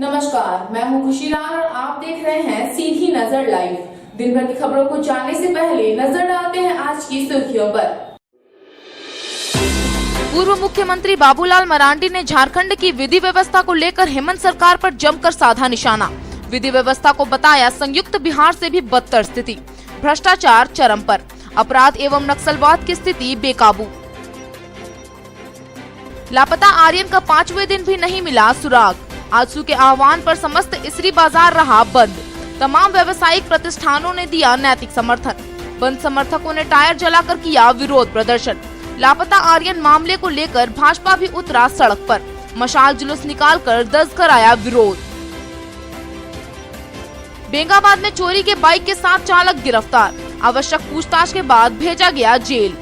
नमस्कार, मैं हूं खुशीलाल और आप देख रहे हैं सीधी नजर लाइव। दिन भर की खबरों को जानने से पहले नजर डालते हैं आज की सुर्खियों पर। पूर्व मुख्यमंत्री बाबूलाल मरांडी ने झारखंड की विधि व्यवस्था को लेकर हेमंत सरकार पर जमकर साधा निशाना। विधि व्यवस्था को बताया संयुक्त बिहार से भी बदतर स्थिति, भ्रष्टाचार चरम पर, अपराध एवं नक्सलवाद की स्थिति बेकाबू। लापता आर्यन का 5वें दिन भी नहीं मिला सुराग। आजसू के आह्वान पर समस्त इसरी बाजार रहा बंद। तमाम व्यावसायिक प्रतिष्ठानों ने दिया नैतिक समर्थन। बंद समर्थकों ने टायर जलाकर किया विरोध प्रदर्शन। लापता आर्यन मामले को लेकर भाजपा भी उतरा सड़क पर। मशाल जुलूस निकालकर दर्ज कराया विरोध। बेंगाबाद में चोरी के बाइक के साथ चालक गिरफ्तार। आवश्यक पूछताछ के बाद भेजा गया जेल।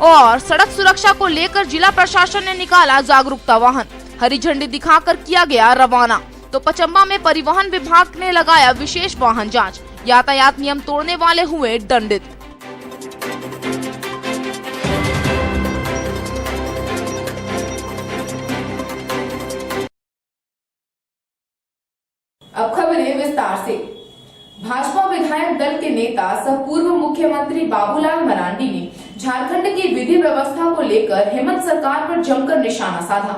और सड़क सुरक्षा को लेकर जिला प्रशासन ने निकाला जागरूकता वाहन। हरी झंडी दिखाकर किया गया रवाना। तो पचम्बा में परिवहन विभाग ने लगाया विशेष वाहन जांच। यातायात नियम तोड़ने वाले हुए दंडित। अब खबरें विस्तार से। भाजपा विधायक दल के नेता सह पूर्व मुख्यमंत्री बाबूलाल मरांडी ने झारखंड की विधि व्यवस्था को लेकर हेमंत सरकार पर जमकर निशाना साधा।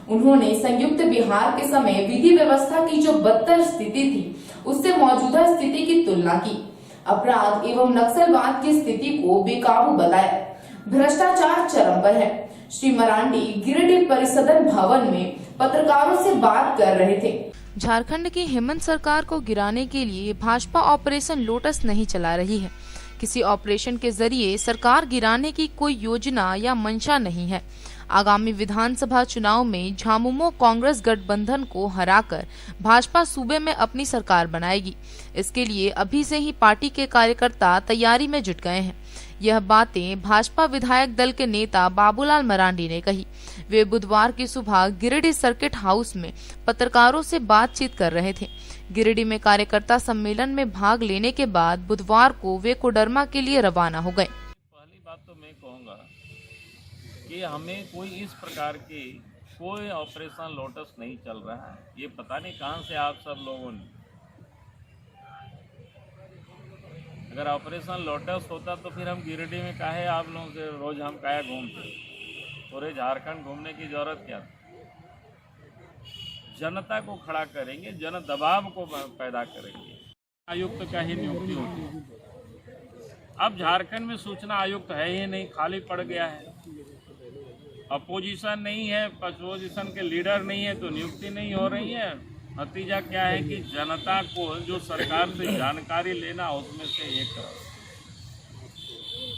उन्होंने संयुक्त बिहार के समय विधि व्यवस्था की जो बदतर स्थिति थी, उससे मौजूदा स्थिति की तुलना की। अपराध एवं नक्सलवाद की स्थिति को बेकाबू बताया। भ्रष्टाचार चरम पर है। श्री मरांडी गिरिडीह परिसदन भवन में पत्रकारों से बात कर रहे थे। झारखंड की हेमंत सरकार को गिराने के लिए भाजपा ऑपरेशन लोटस नहीं चला रही है। किसी ऑपरेशन के जरिए सरकार गिराने की कोई योजना या मंशा नहीं है। आगामी विधानसभा चुनाव में झामुमो कांग्रेस गठबंधन को हराकर भाजपा सूबे में अपनी सरकार बनाएगी। इसके लिए अभी से ही पार्टी के कार्यकर्ता तैयारी में जुट गए हैं। यह बातें भाजपा विधायक दल के नेता बाबूलाल मरांडी ने कही। वे बुधवार की सुबह गिरिडीह सर्किट हाउस में पत्रकारों से बातचीत कर रहे थे। गिरिडीह में कार्यकर्ता सम्मेलन में भाग लेने के बाद बुधवार को वे कोडरमा के लिए रवाना हो गए। पहली बात तो मैं कहूँगा कि हमें कोई इस प्रकार की कोई ऑपरेशन लोटस नहीं चल रहा है। ये पता नहीं कहाँ से आप सब लोगों ने, अगर ऑपरेशन लोटस होता तो फिर हम गिरिडीह में काहे आप लोगों से रोज हम काहे घूमते, पूरे झारखंड घूमने की जरूरत क्या थी। जनता को खड़ा करेंगे, जन दबाव को पैदा करेंगे। आयुक्त का ही नियुक्ति होती है। अब झारखंड में सूचना आयुक्त है ही नहीं, खाली पड़ गया है। अपोजिशन नहीं है, अपोजिशन के लीडर नहीं है, तो नियुक्ति नहीं हो रही है। नतीजा क्या है कि जनता को जो सरकार से जानकारी लेना, उसमें से एक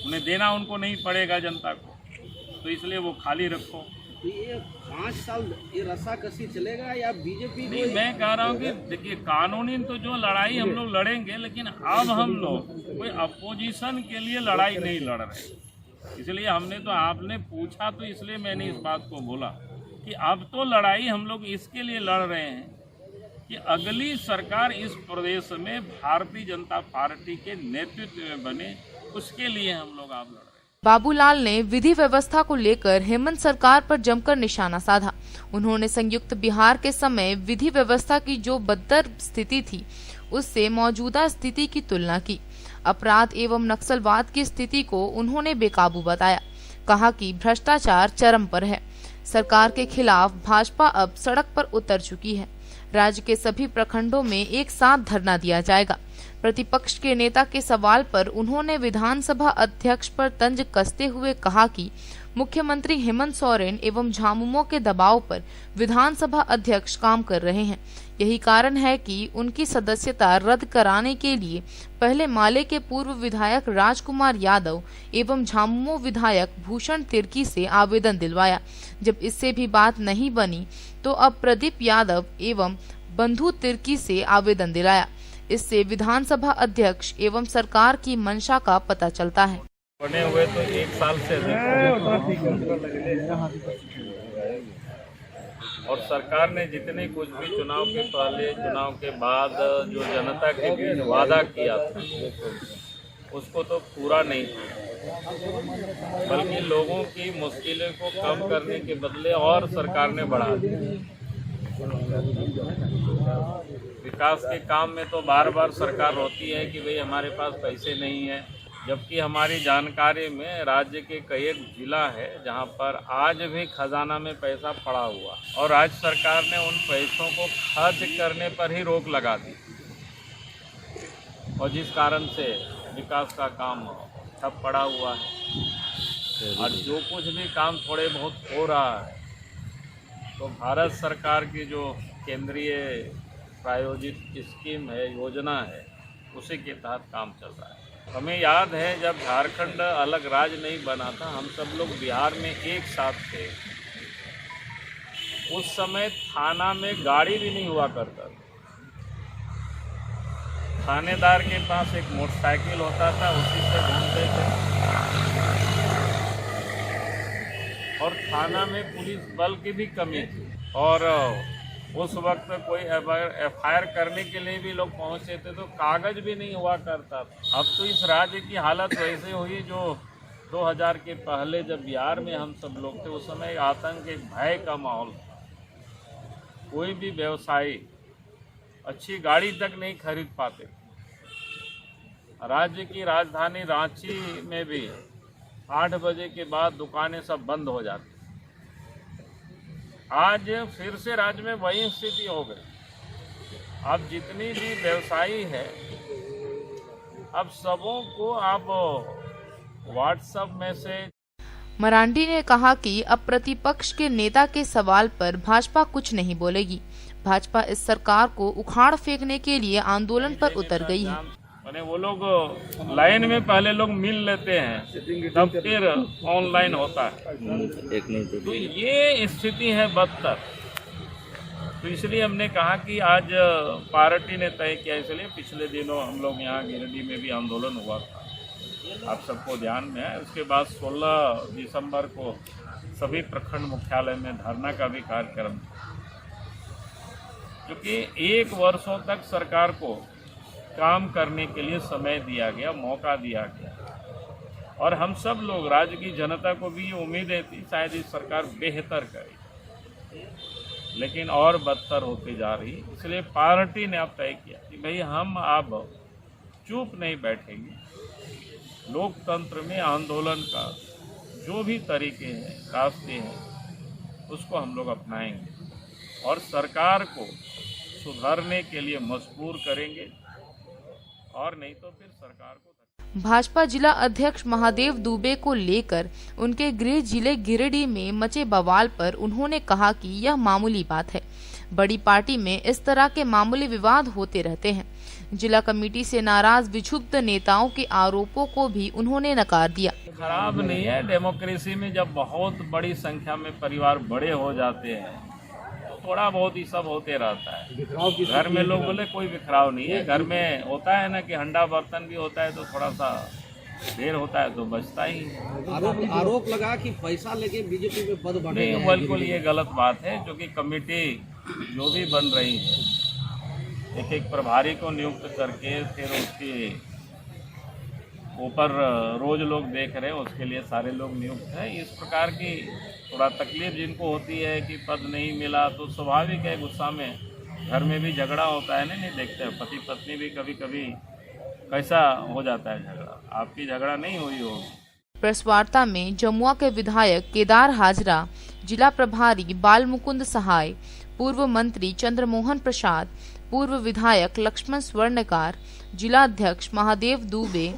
उन्हें देना उनको नहीं पड़ेगा जनता को, तो इसलिए वो खाली रखो। ये 5 साल ये रस्साकसी चलेगा या बीजेपी? नहीं, मैं कह रहा हूँ कि देखिए, कानूनी तो जो लड़ाई हम लोग लड़ेंगे, लेकिन अब हम लोग कोई अपोजिशन के लिए लड़ाई नहीं लड़ रहे। इसलिए हमने तो, आपने पूछा तो इसलिए मैंने इस बात को बोला कि अब तो लड़ाई हम लोग इसके लिए लड़ रहे हैं कि अगली सरकार इस प्रदेश में भारतीय जनता पार्टी के नेतृत्व में बने, उसके लिए हम लोग आप लड़ रहे हैं। बाबूलाल ने विधि व्यवस्था को लेकर हेमंत सरकार पर जमकर निशाना साधा। उन्होंने संयुक्त बिहार के समय विधि व्यवस्था की जो बदतर स्थिति थी, उससे मौजूदा स्थिति की तुलना की। अपराध एवं नक्सलवाद की स्थिति को उन्होंने बेकाबू बताया। कहा कि भ्रष्टाचार चरम पर है। सरकार के खिलाफ भाजपा अब सड़क पर उतर चुकी है। राज्य के सभी प्रखंडों में एक साथ धरना दिया जाएगा। प्रतिपक्ष के नेता के सवाल पर उन्होंने विधानसभा अध्यक्ष पर तंज कसते हुए कहा कि मुख्यमंत्री हेमंत सोरेन एवं झामुमो के दबाव पर विधानसभा अध्यक्ष काम कर रहे हैं। यही कारण है कि उनकी सदस्यता रद्द कराने के लिए पहले माले के पूर्व विधायक राजकुमार यादव एवं झामुमो विधायक भूषण तिर्की से आवेदन दिलवाया। जब इससे भी बात नहीं बनी तो अब प्रदीप यादव एवं बंधु तिर्की से आवेदन दिलाया। इससे विधानसभा अध्यक्ष एवं सरकार की मंशा का पता चलता है। बने हुए तो 1 साल से और सरकार ने जितने कुछ भी चुनाव के पहले, चुनाव के बाद जो जनता के बीच वादा किया था, उसको तो पूरा नहीं बल्कि लोगों की मुश्किलों को कम करने के बदले और सरकार ने बढ़ा दिया। विकास के काम में तो बार बार सरकार होती है कि भाई हमारे पास पैसे नहीं है, जबकि हमारी जानकारी में राज्य के कई एक जिला है जहां पर आज भी खजाना में पैसा पड़ा हुआ और राज्य सरकार ने उन पैसों को खर्च करने पर ही रोक लगा दी और जिस कारण से विकास का काम ठप पड़ा हुआ है। और जो कुछ भी काम थोड़े बहुत हो रहा है तो भारत सरकार की जो केंद्रीय प्रायोजित स्कीम है, योजना है, उसी के तहत काम चल रहा है। हमें याद है जब झारखंड अलग राज्य नहीं बना था, हम सब लोग बिहार में एक साथ थे। उस समय थाना में गाड़ी भी नहीं हुआ करता था। थानेदार के पास एक मोटरसाइकिल होता था, उसी से घूमते थे और थाना में पुलिस बल की भी कमी थी और उस वक्त कोई एफआईआर करने के लिए भी लोग पहुंचते थे तो कागज भी नहीं हुआ करता था। अब तो इस राज्य की हालत वैसे हुई जो 2000 के पहले जब बिहार में हम सब लोग थे, उस समय आतंक, एक भय का माहौल था। कोई भी व्यवसायी अच्छी गाड़ी तक नहीं खरीद पाते। राज्य की राजधानी रांची में भी 8 बजे के बाद दुकानें सब बंद हो जाती। आज फिर से राज्य में वही स्थिति हो गई। अब जितनी भी व्यवसायी है, अब सबों को आप व्हाट्सएप मैसेज। मरांडी ने कहा कि अब प्रतिपक्ष के नेता के सवाल पर भाजपा कुछ नहीं बोलेगी। भाजपा इस सरकार को उखाड़ फेंकने के लिए आंदोलन पर उतर गई है। वो लोग लाइन में पहले लोग मिल लेते हैं, तब फिर ऑनलाइन होता है। तो ये स्थिति है बदतर। तो इसलिए हमने कहा कि आज पार्टी ने तय किया, इसलिए पिछले दिनों हम लोग यहाँ गिरिडीह में भी आंदोलन हुआ था, आप सबको ध्यान में है। उसके बाद 16 दिसंबर को सभी प्रखंड मुख्यालय में धरना का भी कार्यक्रम, क्योंकि 1 वर्षों तक सरकार को काम करने के लिए समय दिया गया, मौका दिया गया और हम सब लोग, राज्य की जनता को भी ये उम्मीदें थी शायद इस सरकार बेहतर करे, लेकिन और बदतर होती जा रही। इसलिए पार्टी ने अब तय किया कि भाई हम अब चुप नहीं बैठेंगे। लोकतंत्र में आंदोलन का जो भी तरीके हैं, रास्ते हैं, उसको हम लोग अपनाएंगे और सरकार को सुधारने के लिए मजबूर करेंगे और नहीं तो फिर सरकार को। भाजपा जिला अध्यक्ष महादेव दुबे को लेकर उनके गृह जिले गिरिडीह में मचे बवाल पर उन्होंने कहा कि यह मामूली बात है। बड़ी पार्टी में इस तरह के मामूली विवाद होते रहते हैं। जिला कमेटी से नाराज विक्षुब्ध नेताओं के आरोपों को भी उन्होंने नकार दिया। खराब नहीं है, डेमोक्रेसी में जब बहुत बड़ी संख्या में परिवार बड़े हो जाते हैं थोड़ा बहुत ही सब होते रहता है। घर में लोग बोले कोई बिखराव नहीं है। घर में होता है ना कि हंडा बर्तन भी होता है तो थोड़ा सा देर होता है तो बचता ही है। आरोप लगा कि पैसा लेके बीजेपी में पद बढ़े। नहीं, बिल्कुल ये गलत बात है, क्योंकि कमेटी जो भी बन रही है एक प्रभारी को नियुक्त करके फिर उसके ऊपर रोज लोग देख रहे हैं, उसके लिए सारे लोग नियुक्त हैं। इस प्रकार की थोड़ा तकलीफ जिनको होती है कि पद नहीं मिला तो स्वाभाविक है, गुस्सा में घर में भी झगड़ा होता है। नहीं देखते पति पत्नी भी कभी कभी कैसा हो जाता है झगड़ा। आपकी झगड़ा नहीं हुई होगी। प्रेस वार्ता में जमुआ के विधायक केदार हाजरा, जिला प्रभारी बाल मुकुंद सहाय, पूर्व मंत्री चंद्रमोहन प्रसाद, पूर्व विधायक लक्ष्मण स्वर्णकार, जिला अध्यक्ष महादेव दुबे,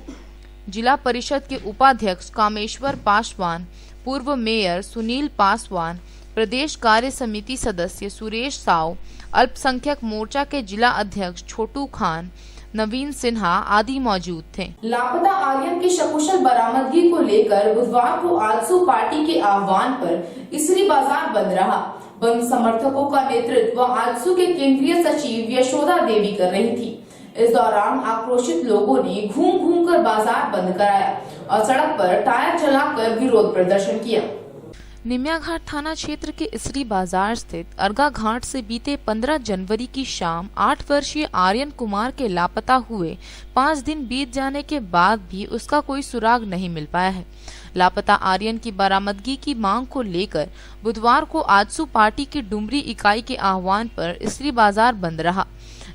जिला परिषद के उपाध्यक्ष कामेश्वर पासवान, पूर्व मेयर सुनील पासवान, प्रदेश कार्य समिति सदस्य सुरेश साव, अल्पसंख्यक मोर्चा के जिला अध्यक्ष छोटू खान, नवीन सिन्हा आदि मौजूद थे। लापता आर्यन की सकुशल बरामदगी को लेकर बुधवार को आजसू पार्टी के आह्वान पर इसरी बाजार बंद रहा। बंद समर्थकों का नेतृत्व आजसू के केंद्रीय सचिव यशोदा देवी कर रही थी। इस दौरान आक्रोशित लोगों ने घूम घूम कर बाजार बंद कराया और सड़क पर टायर जलाकर विरोध प्रदर्शन किया। निमियाघाट थाना क्षेत्र के इसरी बाजार स्थित अर्गा घाट से बीते 15 जनवरी की शाम 8 वर्षीय आर्यन कुमार के लापता हुए 5 दिन बीत जाने के बाद भी उसका कोई सुराग नहीं मिल पाया है। लापता आर्यन की बरामदगी की मांग को लेकर बुधवार को आजसू पार्टी की डुमरी इकाई के आह्वान पर स्त्री बाजार बंद रहा।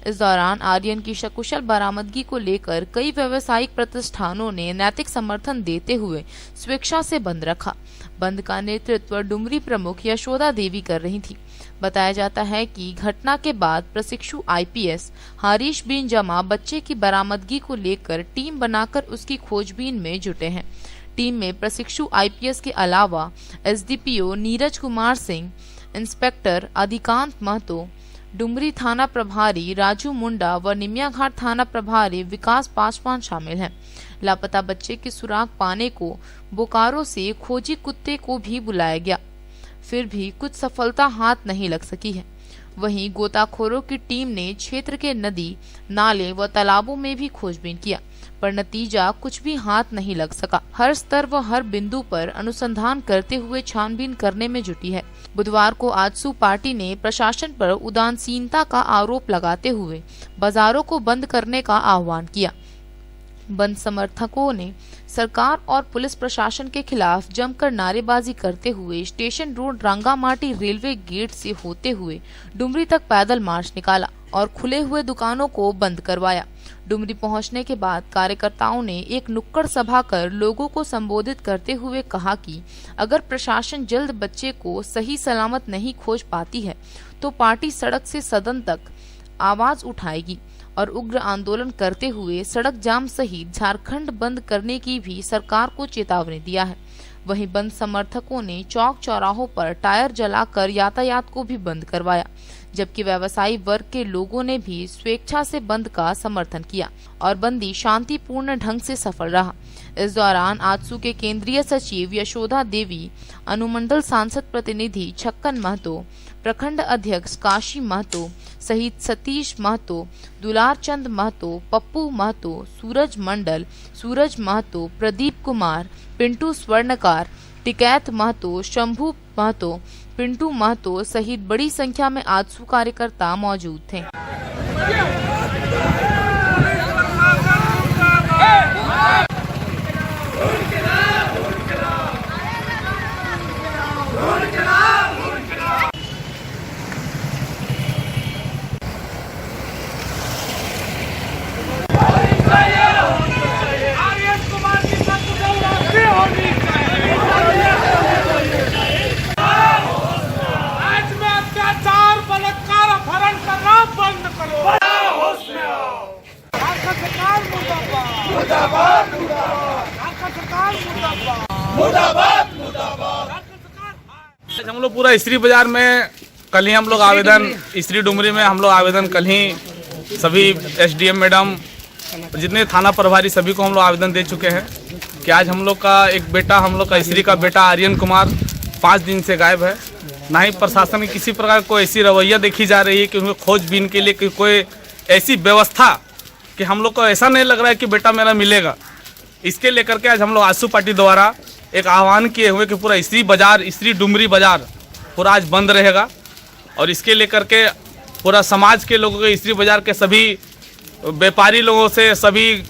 इस दौरान आर्यन की सकुशल बरामदगी को लेकर कई व्यावसायिक प्रतिष्ठानों ने नैतिक समर्थन देते हुए स्वेच्छा से बंद रखा। बंद का नेतृत्व डुमरी प्रमुख यशोदा देवी कर रही थी। बताया जाता है कि घटना के बाद प्रशिक्षु आईपीएस हरीश बिन जमा बच्चे की बरामदगी को लेकर टीम बनाकर उसकी खोजबीन में जुटे हैं। टीम में प्रशिक्षु आईपीएस के अलावा एसडीपीओ नीरज कुमार सिंह, इंस्पेक्टर अधिकांत महतो, डुमरी थाना प्रभारी राजू मुंडा व निमियाघाट थाना प्रभारी विकास पासवान शामिल हैं। लापता बच्चे की सुराग पाने को बोकारो से खोजी कुत्ते को भी बुलाया गया, फिर भी कुछ सफलता हाथ नहीं लग सकी है। वहीं गोताखोरों की टीम ने क्षेत्र के नदी, नाले व तालाबों में भी खोजबीन किया, पर नतीजा कुछ भी हाथ नहीं लग सका। हर स्तर व हर बिंदु पर अनुसंधान करते हुए छानबीन करने में जुटी है। बुधवार को आजसू पार्टी ने प्रशासन पर उदासीनता का आरोप लगाते हुए बाजारों को बंद करने का आह्वान किया। बंद समर्थकों ने सरकार और पुलिस प्रशासन के खिलाफ जमकर नारेबाजी करते हुए station road Rangamati railway gate से होते हुए डुमरी तक पैदल मार्च निकाला और खुले हुए दुकानों को बंद करवाया। डुमरी पहुंचने के बाद कार्यकर्ताओं ने एक नुक्कड़ सभा कर लोगों को संबोधित करते हुए कहा कि अगर प्रशासन जल्द बच्चे को सही सलामत नहीं खोज पाती है तो पार्टी सड़क से सदन तक आवाज उठाएगी और उग्र आंदोलन करते हुए सड़क जाम सहित झारखंड बंद करने की भी सरकार को चेतावनी दिया है। वहीं बंद समर्थकों ने चौक चौराहों पर टायर जलाकर यातायात को भी बंद करवाया, जबकि व्यवसायी वर्ग के लोगों ने भी स्वेच्छा से बंद का समर्थन किया और बंदी शांतिपूर्ण ढंग से सफल रहा। इस दौरान आजसू के केंद्रीय सचिव यशोदा देवी, अनुमंडल सांसद प्रतिनिधि छक्कन महतो, प्रखंड अध्यक्ष काशी महतो सहित सतीश महतो, दुलार चंद महतो, पप्पू महतो, सूरज मंडल, सूरज महतो, प्रदीप कुमार, पिंटू स्वर्णकार, टिकैत महतो, शंभू महतो, पिंटू महतो सहित बड़ी संख्या में आजसू कार्यकर्ता मौजूद थे। हम लोग पूरा स्त्री बाजार में कल ही हम लोग आवेदन, स्त्री डुमरी में हम लोग आवेदन कल ही सभी एसडीएम मैडम, जितने थाना प्रभारी सभी को हम लोग आवेदन दे चुके हैं कि आज हम लोग का एक बेटा, हम लोग का स्त्री का बेटा आर्यन कुमार 5 दिन से गायब है। ना ही प्रशासन की किसी प्रकार कोई ऐसी रवैया देखी जा रही है कि उन्हें खोजबीन के लिए कोई ऐसी व्यवस्था कि हम लोग को ऐसा नहीं लग रहा है कि बेटा मेरा मिलेगा। इसके लेकर के आज हम लोग आजसू पार्टी द्वारा एक आह्वान किए हुए कि पूरा स्त्री बाजार, स्त्री डुमरी बाजार पूरा आज बंद रहेगा और इसके लेकर के पूरा समाज के लोगों के, स्त्री बाजार के सभी व्यापारी लोगों से, सभी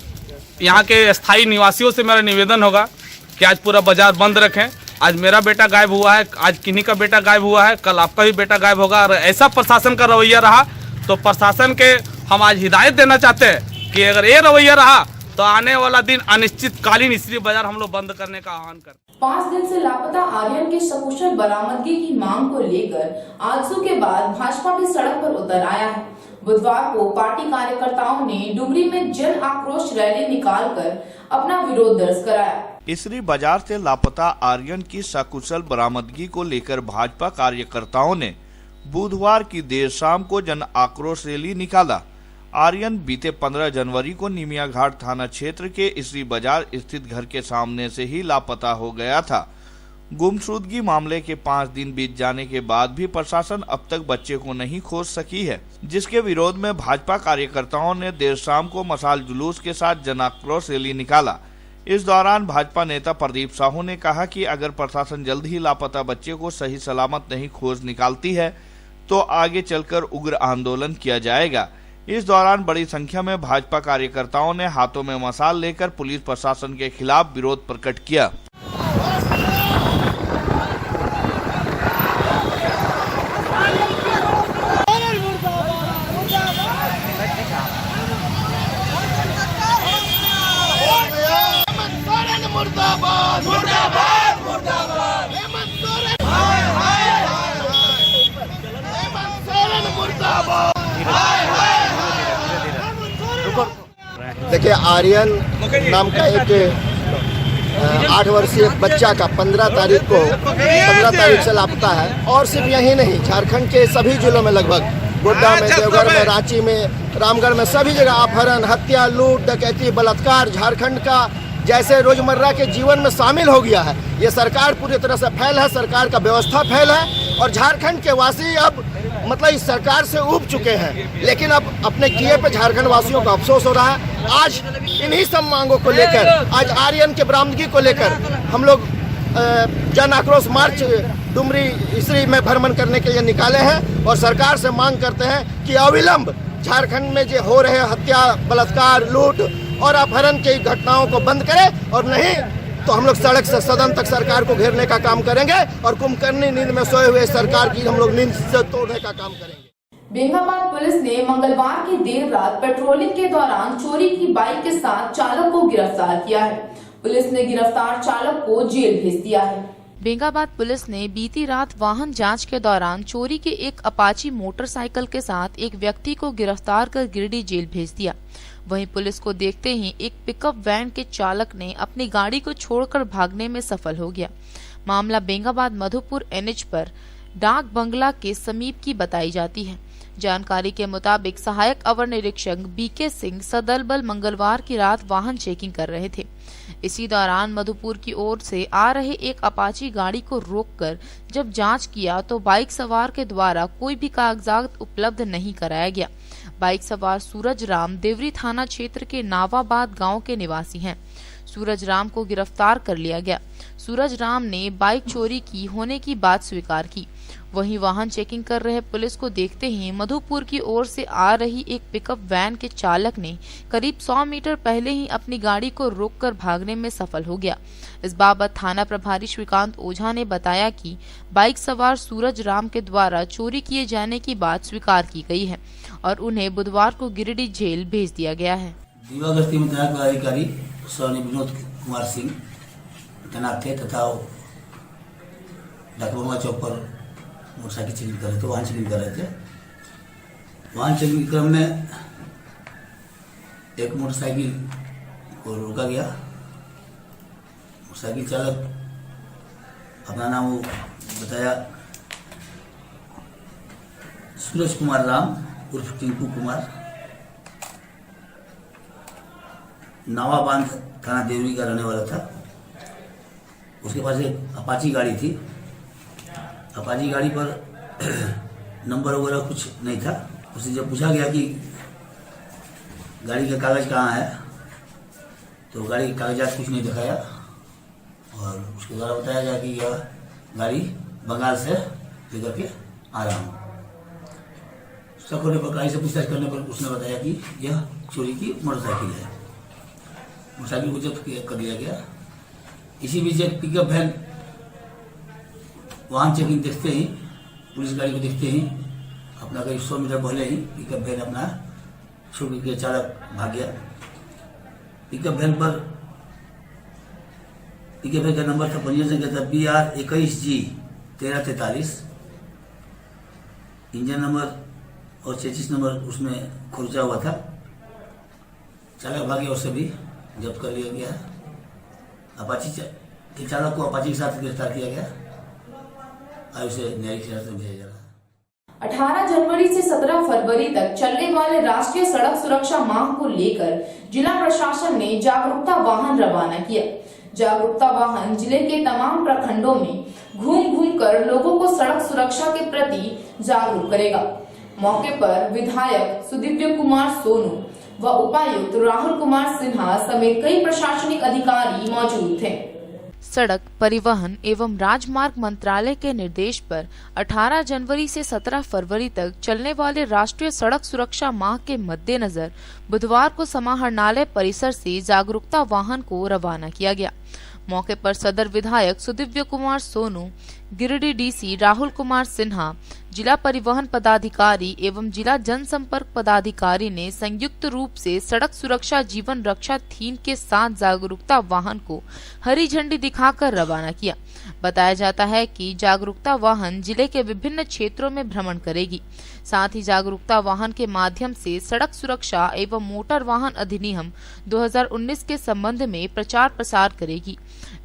यहाँ के स्थायी निवासियों से मेरा निवेदन होगा कि आज पूरा बाजार बंद रखें। आज मेरा बेटा गायब हुआ है, आज किन्हीं का बेटा गायब हुआ है, कल आपका भी बेटा गायब होगा। और ऐसा प्रशासन का रवैया रहा तो प्रशासन के हम आज हिदायत देना चाहते हैं कि अगर ये रवैया रहा तो आने वाला दिन अनिश्चितकालीन स्त्री बाजार हम लोग बंद करने का आह्वान करते। 5 दिन से लापता आर्यन के सकुशल बरामदगी की मांग को लेकर आजसू के बाद भाजपा भी सड़क पर उतर आया है। बुधवार को पार्टी कार्यकर्ताओं ने डुमरी में जन आक्रोश रैली निकालकर अपना विरोध दर्ज कराया। स्त्री बाजार से लापता आर्यन की सकुशल बरामदगी को लेकर भाजपा कार्यकर्ताओं ने बुधवार की देर शाम को जन आक्रोश रैली निकाला। आर्यन बीते 15 जनवरी को निमियाघाट थाना क्षेत्र के स्त्री बाजार स्थित घर के सामने से ही लापता हो गया था। गुमशुदगी मामले के 5 दिन बीत जाने के बाद भी प्रशासन अब तक बच्चे को नहीं खोज सकी है, जिसके विरोध में भाजपा कार्यकर्ताओं ने देर शाम को मशाल जुलूस के साथ जन आक्रोश रैली निकाला। इस दौरान भाजपा नेता प्रदीप साहू ने कहा कि अगर प्रशासन जल्द ही लापता बच्चे को सही सलामत नहीं खोज निकालती है तो आगे चलकर उग्र आंदोलन किया जाएगा। इस दौरान बड़ी संख्या में भाजपा कार्यकर्ताओं ने हाथों में मशाल लेकर पुलिस प्रशासन के खिलाफ विरोध प्रकट किया। देखिए, आर्यन नाम का एक 8 वर्षीय बच्चा का 15 तारीख से लापता है। और सिर्फ यही नहीं, झारखंड के सभी जिलों में लगभग गोड्डा में, देवघर में, रांची में, रामगढ़ में, सभी जगह अपहरण, हत्या, लूट, डकैती, बलात्कार झारखंड का जैसे रोजमर्रा के जीवन में शामिल हो गया है। ये सरकार पूरी तरह से फेल है, सरकार का व्यवस्था फेल है और झारखंड के वासी अब मतलब इस सरकार से ऊब चुके हैं। लेकिन अब अपने किए पे झारखंड वासियों का अफसोस हो रहा है। आज इन्हीं सब मांगों को लेकर, आज आर्यन के बरामदगी को लेकर हम लोग जन आक्रोश मार्च डुमरी इसरी में भ्रमण करने के लिए निकाले हैं और सरकार से मांग करते हैं कि अविलंब झारखंड में जो हो रहे हत्या, बलात्कार, लूट और अपहरण की घटनाओं को बंद करे, और नहीं तो हम लोग सड़क से सदन तक सरकार को घेरने का काम करेंगे और कुंभकर्णी नींद में सोए हुए सरकार की हम लोग नींद से तोड़ने का काम करेंगे। बेंगाबाद पुलिस ने मंगलवार की देर रात पेट्रोलिंग के दौरान चोरी की बाइक के साथ चालक को गिरफ्तार किया है। पुलिस ने गिरफ्तार चालक को जेल भेज दिया है। बेंगाबाद पुलिस ने बीती रात वाहन जांच के दौरान चोरी के एक अपाची मोटरसाइकिल के साथ एक व्यक्ति को गिरफ्तार कर गिरिडीह जेल भेज दिया। वहीं पुलिस को देखते ही एक पिकअप वैन के चालक ने अपनी गाड़ी को छोड़कर भागने में सफल हो गया। मामला बेंगाबाद मधुपुर एनएच पर डाक बंगला के समीप की बताई जाती है। जानकारी के मुताबिक सहायक अवर निरीक्षक बीके सिंह सदल बल मंगलवार की रात वाहन चेकिंग कर रहे थे। इसी दौरान मधुपुर की ओर से आ रहे एक अपाची गाड़ी को रोककर जब जांच किया तो बाइक सवार के द्वारा कोई भी कागजात उपलब्ध नहीं कराया गया। बाइक सवार सूरज राम देवरी थाना क्षेत्र के नावाबाद गांव के निवासी हैं। सूरज राम को गिरफ्तार कर लिया गया। सूरज राम ने बाइक चोरी की होने की बात स्वीकार की। वहीं वाहन चेकिंग कर रहे पुलिस को देखते ही मधुपुर की ओर से आ रही एक पिकअप वैन के चालक ने करीब 100 मीटर पहले ही अपनी गाड़ी को रोककर भागने में सफल हो गया। इस बाबत थाना प्रभारी श्रीकांत ओझा ने बताया कि बाइक सवार सूरज राम के द्वारा चोरी किए जाने की बात स्वीकार की गई है और उन्हें बुधवार को गिरिडीह जेल भेज दिया गया है। दीवा गश्ती में तैनात पदाधिकारी स्वामी विनोद कुमार सिंह तैनात थे तथा डाकबंगला चौक पर मोटरसाइकिल चेकिंग कर रहे थे, वाहन चेकिंग कर रहे थे। वाहन चेकिंग क्रम में एक मोटरसाइकिल को रोका गया। मोटरसाइकिल चालक अपना नाम बताया सूरज कुमार राम उर्फ टिंकू कुमार, नावाबांध थाना देवरी का रहने वाला था। उसके पास एक अपाची गाड़ी थी। अपाची गाड़ी पर नंबर वगैरह कुछ नहीं था। उससे जब पूछा गया कि गाड़ी का कागज कहाँ है तो गाड़ी के कागजात कुछ नहीं दिखाया और उसके द्वारा बताया गया कि यह गाड़ी बंगाल से लेकर के आ रहा हूँ। शक होने पर गाड़ी से पूछताछ करने पर उसने बताया कि यह चोरी की मोटरसाइकिल है। मोटरसाइकिल को जब्त कर लिया गया। इसी बीच एक पिकअप वैन वाहन चेकिंग देखते ही, पुलिस गाड़ी को देखते ही अपना करीब 100 मीटर पहले ही पिकअप वैन अपना छोड़ के चालक भाग गया। पिकअप वैन का नंबर था, पंजीयन संख्या था BR 21G 1343। इंजन नंबर और 33 नंबर उसमें खुर्चा हुआ था। चालक भाग गया, उससे भी जब्त कर लिया गया। अपाची के चालक को अपाची के साथ गिरफ्तार किया गया और उसे न्यायिक हिरासत में भेजा जा रहा है। 18 जनवरी से 17 फरवरी तक चलने वाले राष्ट्रीय सड़क सुरक्षा माह को लेकर जिला प्रशासन ने जागरूकता वाहन रवाना किया। जागरूकता वाहन जिले के तमाम प्रखंडों में घूम कर लोगों को सड़क सुरक्षा के प्रति जागरूक करेगा। मौके पर विधायक सुदिव्य कुमार सोनू व उपायुक्त राहुल कुमार सिन्हा समेत कई प्रशासनिक अधिकारी मौजूद थे। सड़क परिवहन एवं राजमार्ग मंत्रालय के निर्देश पर 18 जनवरी से 17 फरवरी तक चलने वाले राष्ट्रीय सड़क सुरक्षा माह के मद्देनजर बुधवार को समाहरणालय परिसर से जागरूकता वाहन को रवाना किया गया। मौके पर सदर विधायक सुदिव्य कुमार सोनू, गिरिडीह डीसी राहुल कुमार सिन्हा, जिला परिवहन पदाधिकारी एवं जिला जनसंपर्क पदाधिकारी ने संयुक्त रूप से सड़क सुरक्षा जीवन रक्षा थीम के साथ जागरूकता वाहन को हरी झंडी दिखाकर रवाना किया। बताया जाता है कि जागरूकता वाहन जिले के विभिन्न क्षेत्रों में भ्रमण करेगी। साथ ही जागरूकता वाहन के माध्यम से सड़क सुरक्षा एवं मोटर वाहन अधिनियम 2019 के संबंध में प्रचार प्रसार करेगी।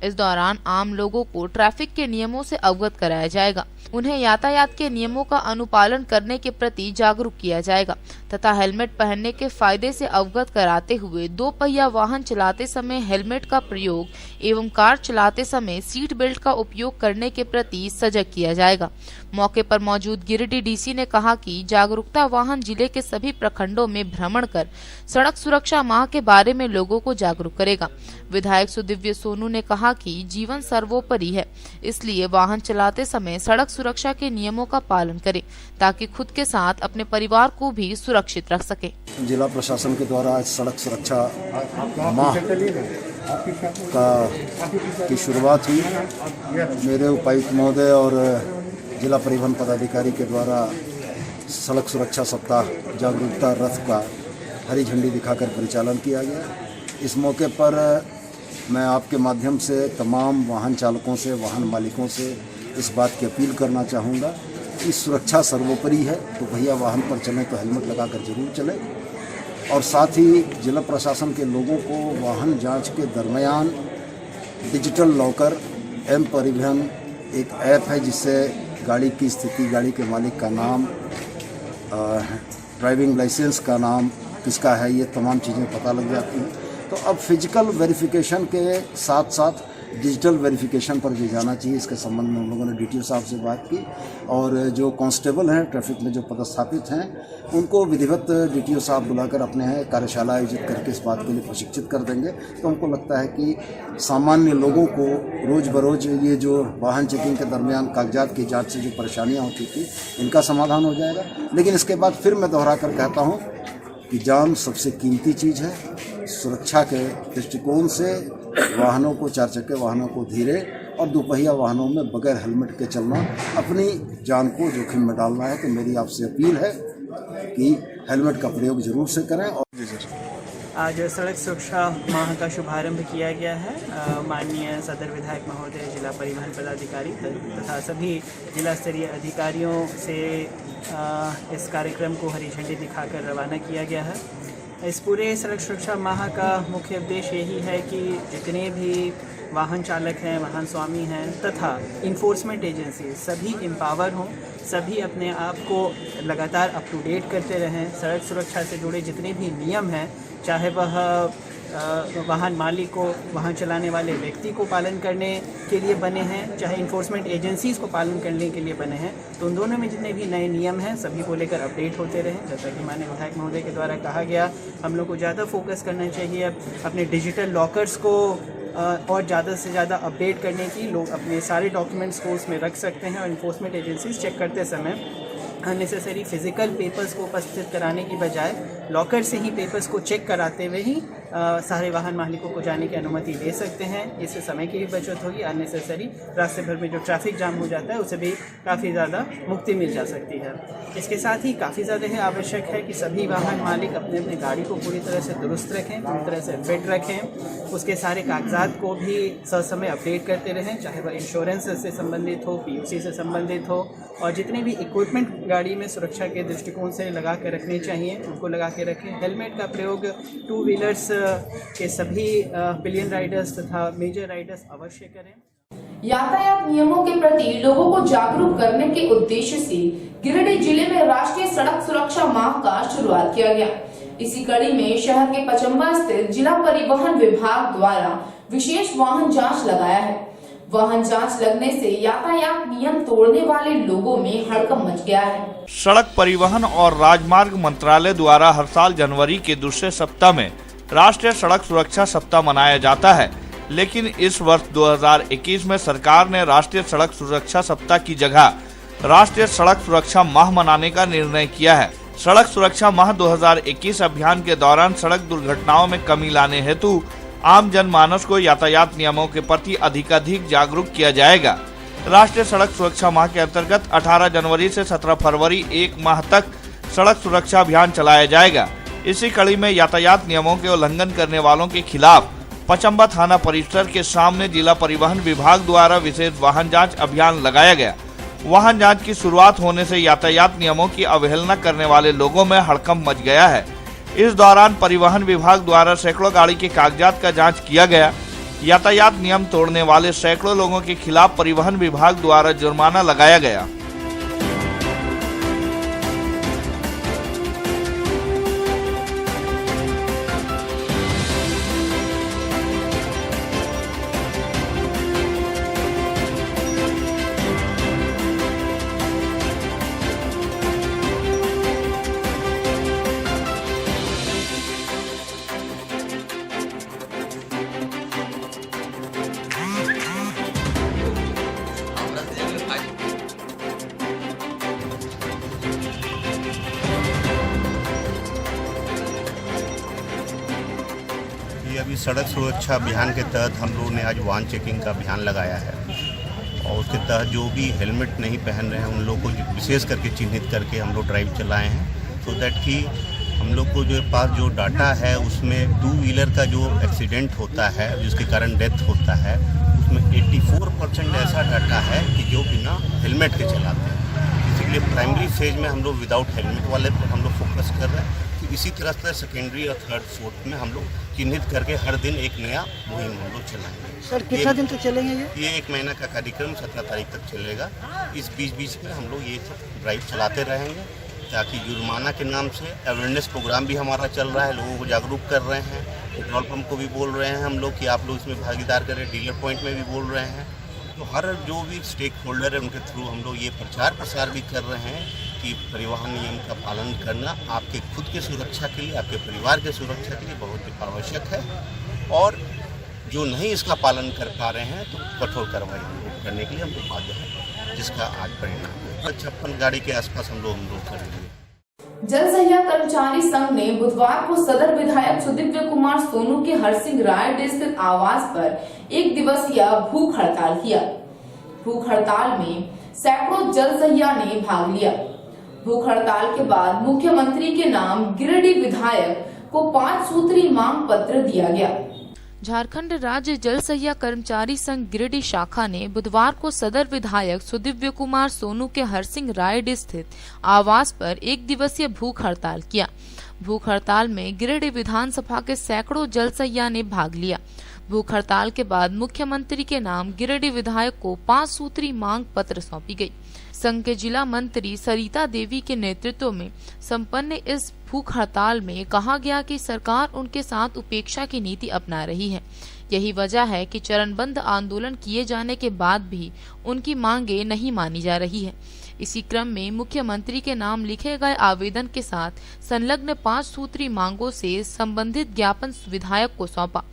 इस दौरान आम लोगों को ट्रैफिक के नियमों से अवगत कराया जाएगा, उन्हें यातायात के नियमों का अनुपालन करने के प्रति जागरूक किया जाएगा तथा हेलमेट पहनने के फायदे से अवगत कराते हुए 2 पहिया वाहन चलाते समय हेलमेट का प्रयोग एवं कार चलाते समय सीट बेल्ट का उपयोग करने के प्रति सजग किया जाएगा। मौके पर मौजूद गिरिडीह डीसी ने कहा कि जागरूकता वाहन जिले के सभी प्रखंडों में भ्रमण कर सड़क सुरक्षा माह के बारे में लोगों को जागरूक करेगा। विधायक सुदिव्य सोनू ने कहा कि जीवन सर्वोपरि है, इसलिए वाहन चलाते समय सड़क सुरक्षा के नियमों का पालन करें ताकि खुद के साथ अपने परिवार को भी सुरक्षित रख सके। जिला प्रशासन के द्वारा आज सड़क सुरक्षा माह की शुरुआत हुई। मेरे उपायुक्त महोदय और जिला परिवहन पदाधिकारी के द्वारा सड़क सुरक्षा सप्ताह जागरूकता रथ का हरी झंडी दिखाकर परिचालन किया गया। इस मौके पर मैं आपके माध्यम से तमाम वाहन चालकों से, वाहन मालिकों से इस बात की अपील करना चाहूँगा कि सुरक्षा सर्वोपरि है, तो भैया वाहन पर चलें तो हेलमेट लगाकर जरूर चलें। और साथ ही जिला प्रशासन के लोगों को वाहन जांच के दरमियान डिजिटल लॉकर एम परिवहन एक ऐप है जिससे गाड़ी की स्थिति, गाड़ी के मालिक का नाम, ड्राइविंग लाइसेंस का नाम किसका है, ये तमाम चीज़ें पता लग जाती हैं। तो अब फिजिकल वेरिफिकेशन के साथ साथ डिजिटल वेरिफिकेशन पर भी जाना चाहिए। इसके संबंध में हम लोगों ने डीटीओ साहब से बात की और जो कांस्टेबल हैं ट्रैफिक में जो पदस्थापित हैं उनको विधिवत डीटीओ साहब बुलाकर अपने यहाँ कार्यशाला आयोजित करके इस बात के लिए प्रशिक्षित कर देंगे। तो हमको लगता है कि सामान्य लोगों को रोज़ बरोज़ ये जो वाहन चेकिंग के दरमियान कागजात की जाँच से जो परेशानियाँ होती थी इनका समाधान हो जाएगा। लेकिन इसके बाद फिर मैं दोहरा कर कहता हूँ कि जान सबसे कीमती चीज़ है। सुरक्षा के दृष्टिकोण से वाहनों को, 4 चक्के वाहनों को धीरे और 2 पहिया वाहनों में बगैर हेलमेट के चलना अपनी जान को जोखिम में डालना है। तो मेरी आपसे अपील है कि हेलमेट का प्रयोग जरूर से करें। और आज सड़क सुरक्षा माह का शुभारंभ किया गया है। माननीय सदर विधायक महोदय, जिला परिवहन पदाधिकारी तथा सभी जिला स्तरीय अधिकारियों से इस कार्यक्रम को हरी झंडी दिखाकर रवाना किया गया है। इस पूरे सड़क सुरक्षा माह का मुख्य उद्देश्य यही है कि जितने भी वाहन चालक हैं, वाहन स्वामी हैं तथा इन्फोर्समेंट एजेंसी सभी एम्पावर हों, सभी अपने आप को लगातार अप टू डेट करते रहें। सड़क सुरक्षा से जुड़े जितने भी नियम हैं, चाहे वह वाहन मालिक को, वाहन चलाने वाले व्यक्ति को पालन करने के लिए बने हैं, चाहे इन्फोर्समेंट एजेंसीज़ को पालन करने के लिए बने हैं, तो उन दोनों में जितने भी नए नियम हैं सभी को लेकर अपडेट होते रहें। जैसा कि माननीय विधायक महोदय के द्वारा कहा गया, हम लोग को ज़्यादा फोकस करना चाहिए अपने डिजिटल लॉकर्स को और ज़्यादा से ज़्यादा अपडेट करने की। लोग अपने सारे डॉक्यूमेंट्स को उसमें रख सकते हैं और इन्फोर्समेंट एजेंसीज चेक करते समय अननेसेसरी फिजिकल पेपर्स को उपस्थित कराने की बजाय लॉकर से ही पेपर्स को चेक कराते हुए ही सारे वाहन मालिकों को जाने की अनुमति दे सकते हैं। इससे समय की भी बचत होगी, अननेसेसरी रास्ते भर में जो ट्रैफिक जाम हो जाता है उसे भी काफ़ी ज़्यादा मुक्ति मिल जा सकती है। इसके साथ ही काफ़ी ज़्यादा है आवश्यक है कि सभी वाहन मालिक अपने अपने गाड़ी को पूरी तरह से दुरुस्त रखें, पूरी तरह से फिट रखें, उसके सारे कागजात को भी समय अपडेट करते रहें, चाहे वह इंश्योरेंस से संबंधित हो, PUC से संबंधित हो, और जितने भी इक्विपमेंट गाड़ी में सुरक्षा के दृष्टिकोण से लगा के रखने चाहिए उनको लगा के रखें। हेलमेट का प्रयोग 2 व्हीलर्स के सभी पिलियन राइडर्स तथा मेजर राइडर्स अवश्य करें। यातायात नियमों के प्रति लोगों को जागरूक करने के उद्देश्य से गिरिडीह जिले में राष्ट्रीय सड़क सुरक्षा माह का शुरुआत किया गया। इसी कड़ी में शहर के पचम्बा स्थित जिला परिवहन विभाग द्वारा विशेष वाहन जांच लगाया है। वाहन जांच लगने से यातायात नियम तोड़ने वाले लोगों में हड़कंप मच गया है। सड़क परिवहन और राजमार्ग मंत्रालय द्वारा हर साल जनवरी के दूसरे सप्ताह में राष्ट्रीय सड़क सुरक्षा सप्ताह मनाया जाता है, लेकिन इस वर्ष 2021 में सरकार ने राष्ट्रीय सड़क सुरक्षा सप्ताह की जगह राष्ट्रीय सड़क सुरक्षा माह मनाने का निर्णय किया है। सड़क सुरक्षा माह 2021 अभियान के दौरान सड़क दुर्घटनाओं में कमी लाने हेतु आम जनमानस को यातायात नियमों के प्रति अधिकाधिक जागरूक किया जाएगा। राष्ट्रीय सड़क सुरक्षा माह के अंतर्गत 18 जनवरी से 17 फरवरी 1 माह तक सड़क सुरक्षा अभियान चलाया जाएगा। इसी कड़ी में यातायात नियमों के उल्लंघन करने वालों के खिलाफ पचम्बा थाना परिसर के सामने जिला परिवहन विभाग द्वारा विशेष वाहन जांच अभियान लगाया गया। वाहन जांच की शुरुआत होने से यातायात नियमों की अवहेलना करने वाले लोगों में हड़कंप मच गया है। इस दौरान परिवहन विभाग द्वारा सैकड़ों गाड़ी के कागजात का जांच किया गया। यातायात नियम तोड़ने वाले सैकड़ों लोगों के खिलाफ परिवहन विभाग द्वारा जुर्माना लगाया गया। अभी सड़क सुरक्षा अभियान के तहत हम लोगों ने आज वाहन चेकिंग का अभियान लगाया है और उसके तहत जो भी हेलमेट नहीं पहन रहे हैं उन लोगों को विशेष करके चिन्हित करके हम लोग ड्राइव चलाए हैं, सो दैट कि हम लोग को जो पास जो डाटा है उसमें 2 व्हीलर का जो एक्सीडेंट होता है जिसके कारण डेथ होता है उसमें 84% ऐसा डाटा है कि जो बिना हेलमेट के चलाते हैं। इसीलिए प्राइमरी फेज में हम लोग विदाउट हेलमेट वाले पर हम लोग फोकस कर रहे हैं। कि इसी तरह से सेकेंडरी और थर्ड फोर्थ में हम लोग चिन्हित करके हर दिन एक नया मुहिम हम लोग चलाएंगे। सर कितना दिन तक चलेंगे ये 1 महीना का कार्यक्रम 17 तारीख तक चलेगा। इस बीच में हम लोग ये सब ड्राइव चलाते रहेंगे ताकि जुर्माना के नाम से अवेयरनेस प्रोग्राम भी हमारा चल रहा है, लोगों को जागरूक कर रहे हैं। पेट्रोल पंप को भी बोल रहे हैं हम लोग कि आप लोग इसमें भागीदार करें, डीलर पॉइंट में भी बोल रहे हैं। तो हर जो भी स्टेक होल्डर है उनके थ्रू हम लोग ये प्रचार प्रसार भी कर रहे हैं कि परिवहन नियम का पालन करना आपके खुद की सुरक्षा के लिए, आपके परिवार की सुरक्षा के लिए बहुत ही आवश्यक है और जो नहीं इसका पालन कर पा रहे हैं तो कठोर कार्रवाई करने के लिए हम लोग बाध्य हैं, जिसका आज परिणाम है। 56 गाड़ी के आसपास हम लोग करेंगे। जल सहिया कर्मचारी संघ ने बुधवार को सदर विधायक सुदीव्य कुमार सोनू के हरसिंह राय स्थित आवास पर 1 दिवसीय भूख हड़ताल किया। भूख हड़ताल में सैकड़ों जल सहिया ने भाग लिया। भूख हड़ताल के बाद मुख्यमंत्री के नाम गिरिडीह विधायक को 5 सूत्री मांग पत्र दिया गया। झारखंड राज्य जल सहिया कर्मचारी संघ गिरिडीह शाखा ने बुधवार को सदर विधायक सुदीव्य कुमार सोनू के हरसिंह राय स्थित आवास पर 1 दिवसीय भूख हड़ताल किया। भूख हड़ताल में गिरिडीह विधानसभा के सैकड़ों जल सहिया ने भाग लिया। भूख हड़ताल के बाद मुख्यमंत्री के नाम गिरिडीह विधायक को 5 सूत्री मांग पत्र सौंपी गई। संघ के जिला मंत्री सरिता देवी के नेतृत्व में संपन्न इस भूख हड़ताल में कहा गया कि सरकार उनके साथ उपेक्षा की नीति अपना रही है। यही वजह है कि चरणबद्ध आंदोलन किए जाने के बाद भी उनकी मांगे नहीं मानी जा रही है। इसी क्रम में मुख्यमंत्री के नाम लिखे गए आवेदन के साथ संलग्न 5 सूत्री मांगों से संबंधित ज्ञापन विधायक को सौंपा।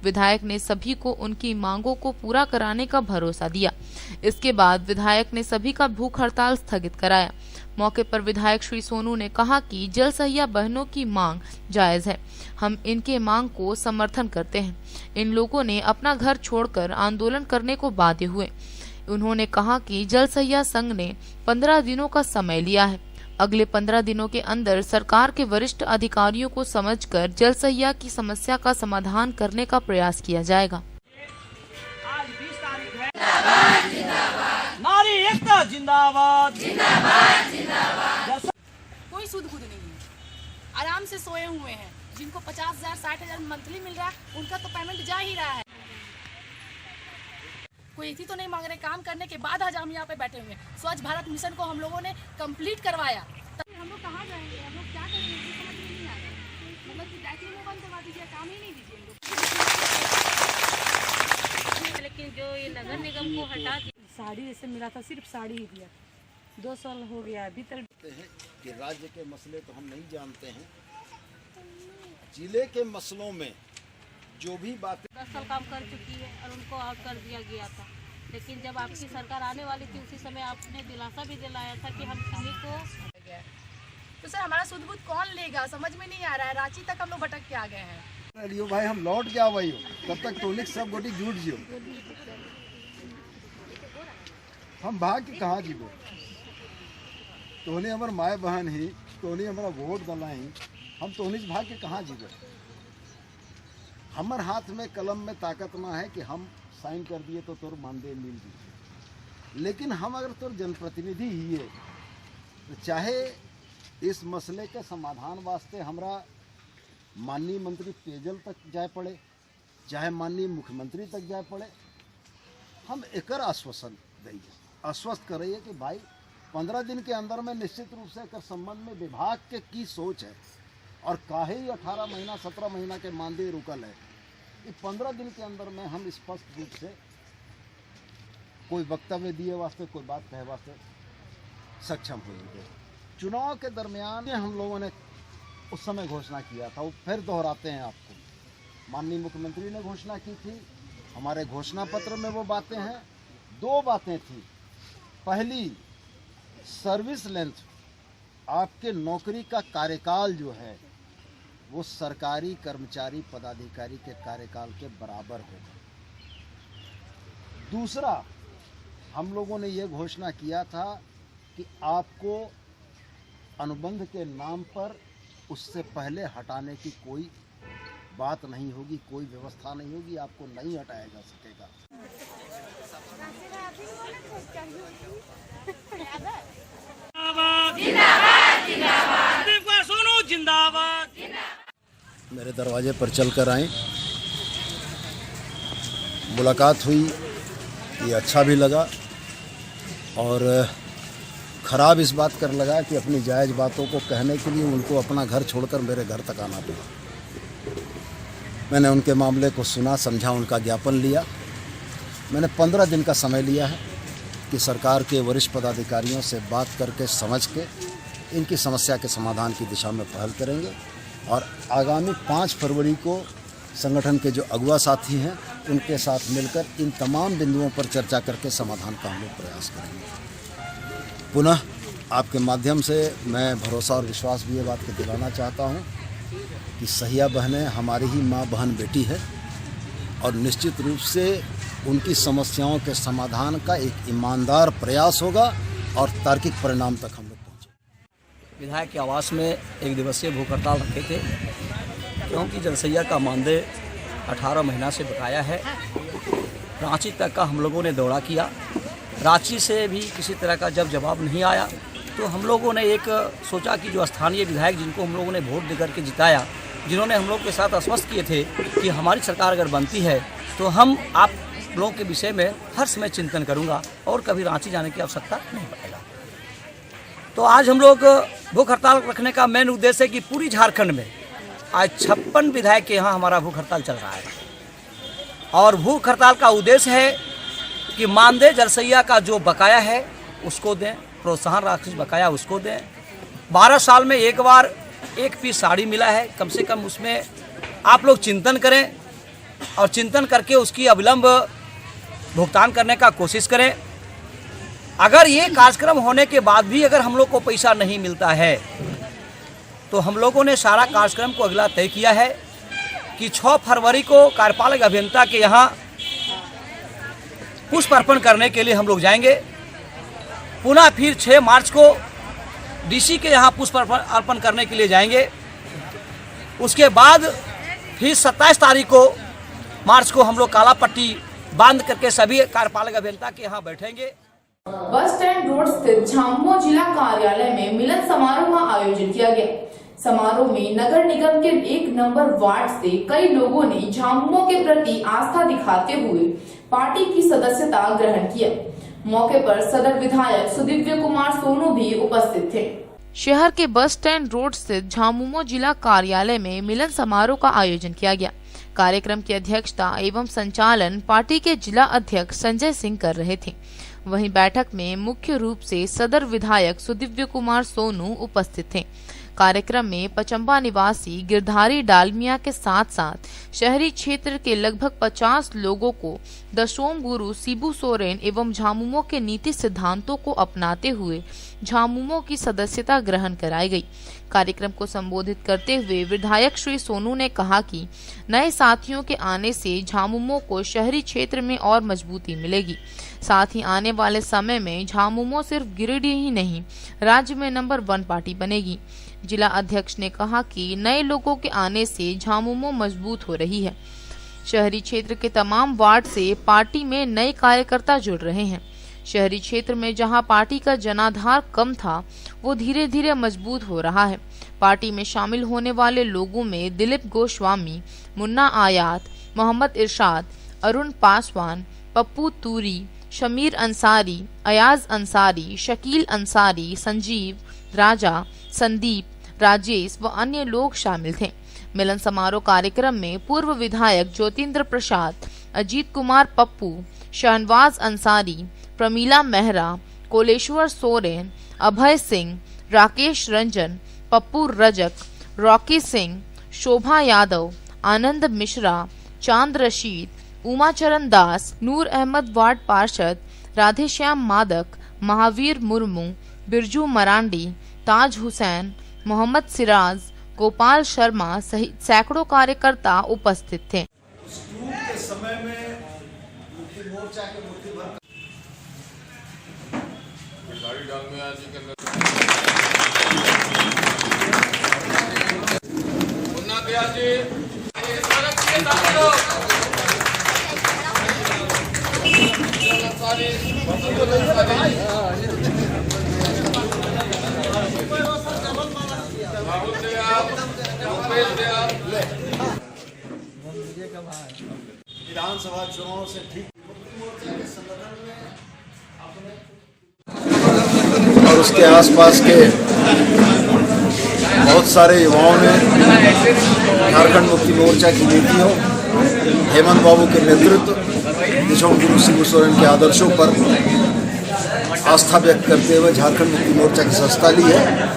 विधायक ने सभी को उनकी मांगों को पूरा कराने का भरोसा दिया। इसके बाद विधायक ने सभी का भूख हड़ताल स्थगित कराया। मौके पर विधायक श्री सोनू ने कहा कि जल सहिया बहनों की मांग जायज है, हम इनके मांग को समर्थन करते हैं। इन लोगों ने अपना घर छोड़कर आंदोलन करने को बाध्य हुए। उन्होंने कहा कि जल सहिया संघ ने 15 दिनों का समय लिया है। अगले 15 दिनों के अंदर सरकार के वरिष्ठ अधिकारियों को समझकर जल सहिया की समस्या का समाधान करने का प्रयास किया जाएगा। आज 20 तारीख है। नारी एकता जिंदाबाद, जिंदाबाद, जिंदाबाद। कोई सुध बुध नहीं है, आराम से सोए हुए हैं। जिनको 50,000 60,000 मंथली मिल रहा है उनका तो पेमेंट जा ही रहा है। कोई इसी तो नहीं मांग रहे। काम करने के बाद आज हम यहाँ पे बैठे हुए हैं। स्वच्छ भारत मिशन को हम लोगों ने कंप्लीट करवाया। हम लोग कहाँ जाएंगे, हम लोग क्या करेंगे, समझ में नहीं आ रहा है। मतलब कि टैक्सी में बंद करवा दीजिए, काम ही नहीं दीजिए। लेकिन जो ये नगर निगम को हटा दिया, साड़ी जैसे मिला था सिर्फ साड़ी ही दिया। 2 साल हो गया अभी तक। कि राज्य के मसले तो हम नहीं जानते हैं, जिले के मसलों में जो भी बातें 10 साल काम कर चुकी है और उनको आउट कर दिया गया था। लेकिन जब आपकी सरकार आने वाली थी उसी समय आपने दिलासा भी दिलाया था कि हम किन्हीं को तो सर हमारा सुध बुध कौन लेगा, समझ में नहीं आ रहा है। रांची तक हम लोग भटक के आ गए हैं। लियो भाई हम लौट जा भाई तब तक टोनिक सब गोटी जुट जियो। हम भाग के कहाँ जीवो, तोहनी हमार माए बहन ही, तोहनी हमारा वोट दलाई, हम तोहनी से भाग के कहाँ जीवो। हमार हाथ में कलम में ताकत ना है कि हम साइन कर दिए तो तोर मानदेय मिल दी, लेकिन हम अगर तोर जनप्रतिनिधि ही है तो चाहे इस मसले के समाधान वास्ते हमरा माननीय मंत्री पेयजल तक जाए पड़े, चाहे माननीय मुख्यमंत्री तक जाए पड़े, हम एकर आश्वासन देंगे, आश्वस्त करिए कि भाई 15 दिन के अंदर में निश्चित रूप से एकर संबंध में विभाग के की सोच है और काहे 18 महीना 17 महीना के मानदेय रुकल है, कि 15 दिन के अंदर में हम स्पष्ट रूप से कोई वक्तव्य दिए वास्ते, कोई बात कहे वास्ते सक्षम होंगे। चुनाव के दरमियान हम लोगों ने उस समय घोषणा किया था, वो फिर दोहराते हैं आपको। माननीय मुख्यमंत्री ने घोषणा की थी, हमारे घोषणा पत्र में वो बातें हैं। 2 बातें थी, पहली सर्विस लेंथ, आपके नौकरी का कार्यकाल जो है वो सरकारी कर्मचारी पदाधिकारी के कार्यकाल के बराबर होगा। दूसरा, हम लोगों ने ये घोषणा किया था कि आपको अनुबंध के नाम पर उससे पहले हटाने की कोई बात नहीं होगी, कोई व्यवस्था नहीं होगी, आपको नहीं हटाया जा सकेगा। मेरे दरवाजे पर चलकर आए, मुलाकात हुई, ये अच्छा भी लगा और ख़राब इस बात कर लगा कि अपनी जायज़ बातों को कहने के लिए उनको अपना घर छोड़कर मेरे घर तक आना पड़ा। मैंने उनके मामले को सुना, समझा, उनका ज्ञापन लिया। मैंने 15 दिन का समय लिया है कि सरकार के वरिष्ठ पदाधिकारियों से बात करके समझ के इनकी समस्या के समाधान की दिशा में पहल करेंगे और आगामी 5 फरवरी को संगठन के जो अगुवा साथी हैं उनके साथ मिलकर इन तमाम बिंदुओं पर चर्चा करके समाधान का हम लोग प्रयास करेंगे। पुनः आपके माध्यम से मैं भरोसा और विश्वास भी ये बात को दिलाना चाहता हूँ कि सहिया बहनें हमारी ही माँ बहन बेटी है और निश्चित रूप से उनकी समस्याओं के समाधान का एक ईमानदार प्रयास होगा और तार्किक परिणाम तक हम लोग पहुँचे। विधायक के आवास में 1 दिवसीय भूख हड़ताल रखे थे क्योंकि जनसैया का मानदेय 18 महीना से बकाया है। रांची तक का हम लोगों ने दौरा किया, रांची से भी किसी तरह का जब जवाब नहीं आया तो हम लोगों ने एक सोचा कि जो स्थानीय विधायक जिनको हम लोगों ने वोट देकर के जिताया, जिन्होंने हम लोग के साथ आश्वस्त किए थे कि हमारी सरकार अगर बनती है तो हम आप लोगों के विषय में हर समय चिंतन करूंगा और कभी रांची जाने की आवश्यकता नहीं पड़ेगा। तो आज हम लोग भूख हड़ताल रखने का मेन उद्देश्य है कि पूरी झारखंड में आज 56 विधायक के यहाँ हमारा भूख हड़ताल चल रहा है और भूख हड़ताल का उद्देश्य है कि मानदेय जलसैया का जो बकाया है उसको दें, प्रोत्साहन राशि बकाया उसको दें। 12 साल में एक बार 1 पीस साड़ी मिला है, कम से कम उसमें आप लोग चिंतन करें और चिंतन करके उसकी अविलंब भुगतान करने का कोशिश करें। अगर ये कार्यक्रम होने के बाद भी अगर हम लोग को पैसा नहीं मिलता है तो हम लोगों ने सारा कार्यक्रम को अगला तय किया है कि 6 फरवरी को कार्यपालक अभियंता के यहाँ पुष्प अर्पण करने के लिए हम लोग जाएंगे। पुनः फिर 6 मार्च को डीसी के यहाँ पुष्प अर्पण करने के लिए जाएंगे। उसके बाद फिर 27 तारीख को मार्च को हम लोग काला पट्टी बांध करके सभी कार्यपालक अभियंता के यहाँ बैठेंगे। बस स्टैंड रोड स्थित झामुमो जिला कार्यालय में मिलन समारोह का आयोजन किया गया। समारोह में नगर निगम के 1 नंबर वार्ड से कई लोगों ने झामुमो के प्रति आस्था दिखाते हुए पार्टी की सदस्यता ग्रहण किया। मौके पर सदर विधायक सुदिव्य कुमार सोनू भी उपस्थित थे। शहर के बस स्टैंड रोड स्थित झामुमो जिला कार्यालय में मिलन समारोह का आयोजन किया गया। कार्यक्रम की अध्यक्षता एवं संचालन पार्टी के जिला अध्यक्ष संजय सिंह कर रहे थे। वहीं बैठक में मुख्य रूप से सदर विधायक सुदिव्य कुमार सोनू उपस्थित थे। कार्यक्रम में पचम्बा निवासी गिरधारी डालमिया के साथ साथ शहरी क्षेत्र के लगभग 50 लोगों को दशोम गुरु शिबू सोरेन एवं झामुमो के नीति सिद्धांतों को अपनाते हुए झामुमो की सदस्यता ग्रहण कराई गई। कार्यक्रम को संबोधित करते हुए विधायक श्री सोनू ने कहा कि नए साथियों के आने से झामुमो को शहरी क्षेत्र में और मजबूती मिलेगी। साथ ही आने वाले समय में झामुमो सिर्फ गिरिडीह ही नहीं, राज्य में नंबर 1 पार्टी बनेगी। जिला अध्यक्ष ने कहा कि नए लोगों के आने से झामुमो मजबूत हो रही है। शहरी क्षेत्र के तमाम वार्ड से पार्टी में नए कार्यकर्ता जुड़ रहे हैं। शहरी क्षेत्र में जहां पार्टी का जनाधार कम था, वो धीरे धीरे मजबूत हो रहा है। पार्टी में शामिल होने वाले लोगों में दिलीप गोस्वामी, मुन्ना आयात, मोहम्मद इरशाद, अरुण पासवान, पप्पू तूरी, शमीर अंसारी, अयाज अंसारी, शकील अंसारी, संजीव, राजा, संदीप, राजेश व अन्य लोग शामिल थे। मिलन समारोह कार्यक्रम में पूर्व विधायक ज्योतिंद्र प्रसाद, अजीत कुमार पप्पू, शहनवाज अंसारी, प्रमीला मेहरा, कोलेश्वर सोरेन, अभय सिंह, राकेश रंजन, पप्पू रजक, रॉकी सिंह, शोभा यादव, आनंद मिश्रा, चांद रशीद, उमाचरण दास, नूर अहमद वार्ड पार्षद, राधेश्याम मादक, महावीर मुर्मू, बिरजू मरांडी, ताज हुसैन, मोहम्मद सिराज, गोपाल शर्मा सहित सैकड़ों कार्यकर्ता उपस्थित थे। विधानसभा चुनाव से ठीक और उसके आसपास के बहुत सारे युवाओं ने झारखंड मुक्ति मोर्चा की नीतियों, हेमंत बाबू के नेतृत्व, दशोम गुरु शिबू सोरेन के आदर्शों पर आस्था व्यक्त करते हुए झारखंड मुक्ति मोर्चा की सदस्यता ली है।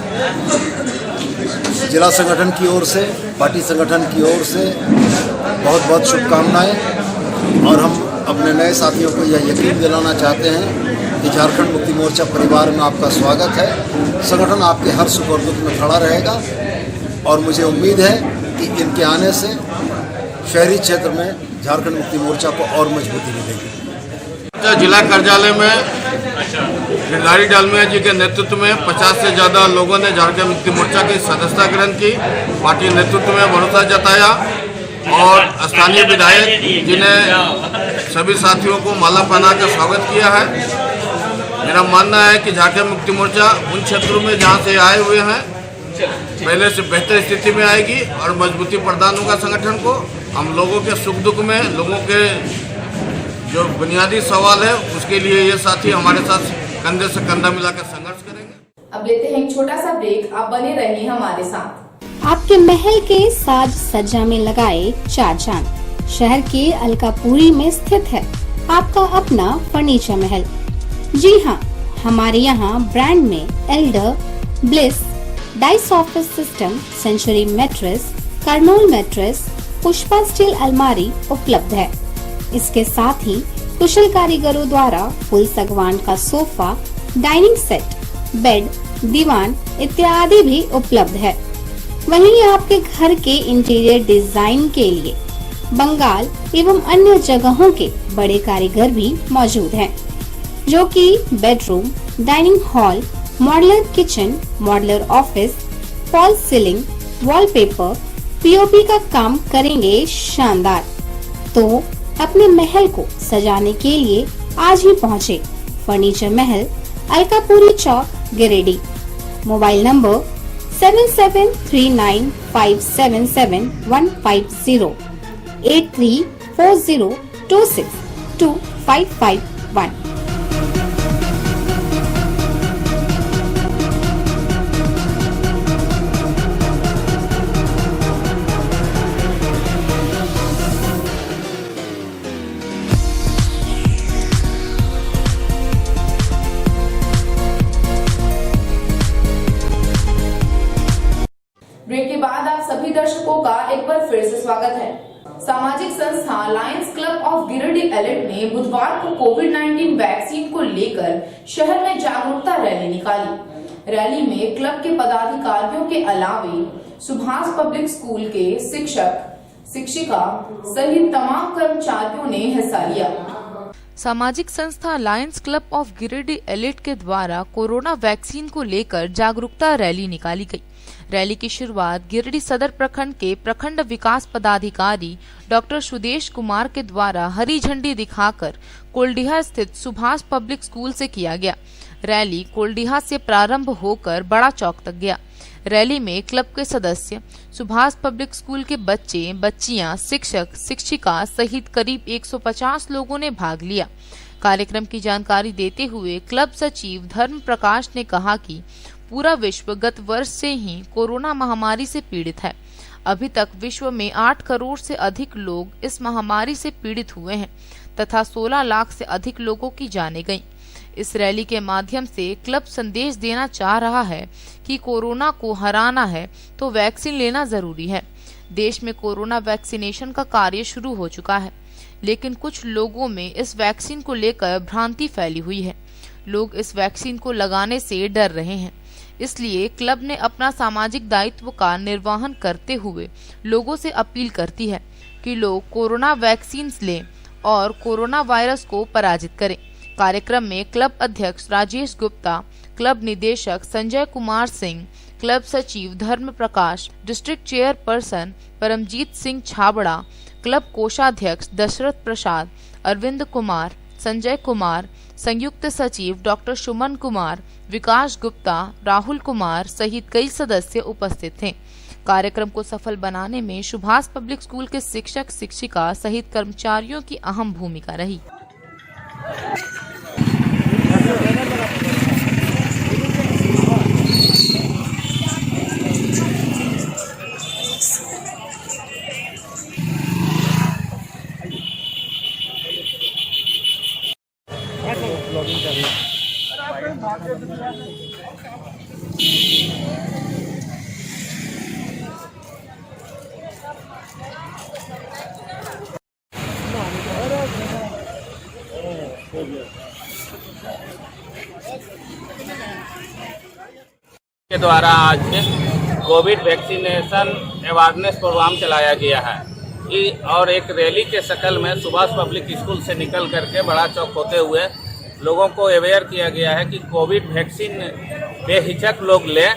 जिला संगठन की ओर से, पार्टी संगठन की ओर से बहुत बहुत शुभकामनाएं और हम अपने नए साथियों को यह यकीन दिलाना चाहते हैं कि झारखंड मुक्ति मोर्चा परिवार में आपका स्वागत है। संगठन आपके हर सुख और दुख में खड़ा रहेगा और मुझे उम्मीद है कि इनके आने से शहरी क्षेत्र में झारखंड मुक्ति मोर्चा को और मजबूती मिलेगी। जिला कार्यालय में गिरधारी डालमिया जी के नेतृत्व में 50 से ज़्यादा लोगों ने झारखंड मुक्ति मोर्चा की सदस्यता ग्रहण की। पार्टी नेतृत्व में भरोसा जताया और स्थानीय विधायक जिन्हें सभी साथियों को माला पहना कर स्वागत किया है। मेरा मानना है कि झारखंड मुक्ति मोर्चा उन क्षेत्रों में जहां से आए हुए हैं पहले से बेहतर स्थिति में आएगी और मजबूती प्रदान होगा संगठन को। हम लोगों के सुख दुख में, लोगों के जो बुनियादी सवाल है उसके लिए ये साथी हमारे साथ कंधे से कंधा मिलाकर संघर्ष करेंगे। अब लेते हैं एक छोटा सा ब्रेक, आप बने रहिए हमारे साथ। आपके महल के साज सज्जा में लगाए 4 चांद शहर के अलकापुरी में स्थित है आपका अपना फर्नीचर महल। जी हाँ, हमारे यहाँ ब्रांड में alder, bliss, dice office system, century mattress, Kurlon mattress, Pushpa steel अलमारी उपलब्ध है। इसके साथ ही कुशल कारीगरों द्वारा फुल सागवान का सोफा, डाइनिंग सेट, बेड, दीवान इत्यादि भी उपलब्ध है। वहीं आपके घर के इंटीरियर डिजाइन के लिए बंगाल एवं अन्य जगहों के बड़े कारीगर भी मौजूद हैं, जो कि bedroom, dining hall, modular kitchen, modular office, fall ceiling, wallpaper, POP का काम करेंगे शानदार। तो अपने महल को सजाने के लिए आज ही पहुँचे furniture Mahal, Alkapuri Chowk, Giridih. Mobile number 7739577150 8340262551। Lions Club of Giridih elite ने बुधवार को कोविड-19 वैक्सीन को लेकर शहर में जागरूकता रैली निकाली। रैली में क्लब के पदाधिकारियों के अलावे सुभाष पब्लिक स्कूल के शिक्षक, शिक्षिका सहित तमाम कर्मचारियों ने हिस्सा लिया। सामाजिक संस्था Lions Club of Giridih elite के द्वारा कोरोना वैक्सीन को लेकर जागरूकता रैली निकाली गई। रैली की शुरुआत गिरिडीह सदर प्रखंड के प्रखंड विकास पदाधिकारी डॉक्टर सुदेश कुमार के द्वारा हरी झंडी दिखाकर कोल्डिहा स्थित सुभाष पब्लिक स्कूल से किया गया। रैली कोल्डिहा से प्रारंभ होकर बड़ा चौक तक गया। रैली में क्लब के सदस्य, सुभाष पब्लिक स्कूल के बच्चे, बच्चियां, शिक्षक, शिक्षिका सहित करीब 150 लोगों ने भाग लिया। कार्यक्रम की जानकारी देते हुए क्लब सचिव धर्म प्रकाश ने कहा कि पूरा विश्व गत वर्ष से ही कोरोना महामारी से पीड़ित है। अभी तक विश्व में 8 करोड़ से अधिक लोग इस महामारी से पीड़ित हुए हैं तथा 16 लाख से अधिक लोगों की जानें गईं। इस रैली के माध्यम से क्लब संदेश देना चाह रहा है कि कोरोना को हराना है तो वैक्सीन लेना जरूरी है। देश में कोरोना वैक्सीनेशन का कार्य शुरू हो चुका है, लेकिन कुछ लोगों में इस वैक्सीन को लेकर भ्रांति फैली हुई है। लोग इस वैक्सीन को लगाने से डर रहे हैं। इसलिए क्लब ने अपना सामाजिक दायित्व का निर्वहन करते हुए लोगों से अपील करती है कि लोग कोरोना वैक्सीन लें और कोरोना वायरस को पराजित करें। कार्यक्रम में क्लब अध्यक्ष राजेश गुप्ता, क्लब निदेशक संजय कुमार सिंह, क्लब सचिव Dharm Prakash, district chairperson Paramjit Singh Chhabra, club कोषाध्यक्ष दशरथ प्रसाद, अरविंद कुमार, संजय कुमार, संयुक्त सचिव डॉक्टर सुमन कुमार, विकास गुप्ता, राहुल कुमार सहित कई सदस्य उपस्थित थे। कार्यक्रम को सफल बनाने में सुभाष पब्लिक स्कूल के शिक्षक, शिक्षिका सहित कर्मचारियों की अहम भूमिका रही। के द्वारा आज कोविड वैक्सीनेशन अवेयरनेस प्रोग्राम चलाया गया है और एक रैली के शक्ल में सुभाष पब्लिक स्कूल से निकल करके बड़ा चौक होते हुए लोगों को अवेयर किया गया है कि कोविड वैक्सीन बेहिचक लोग लें,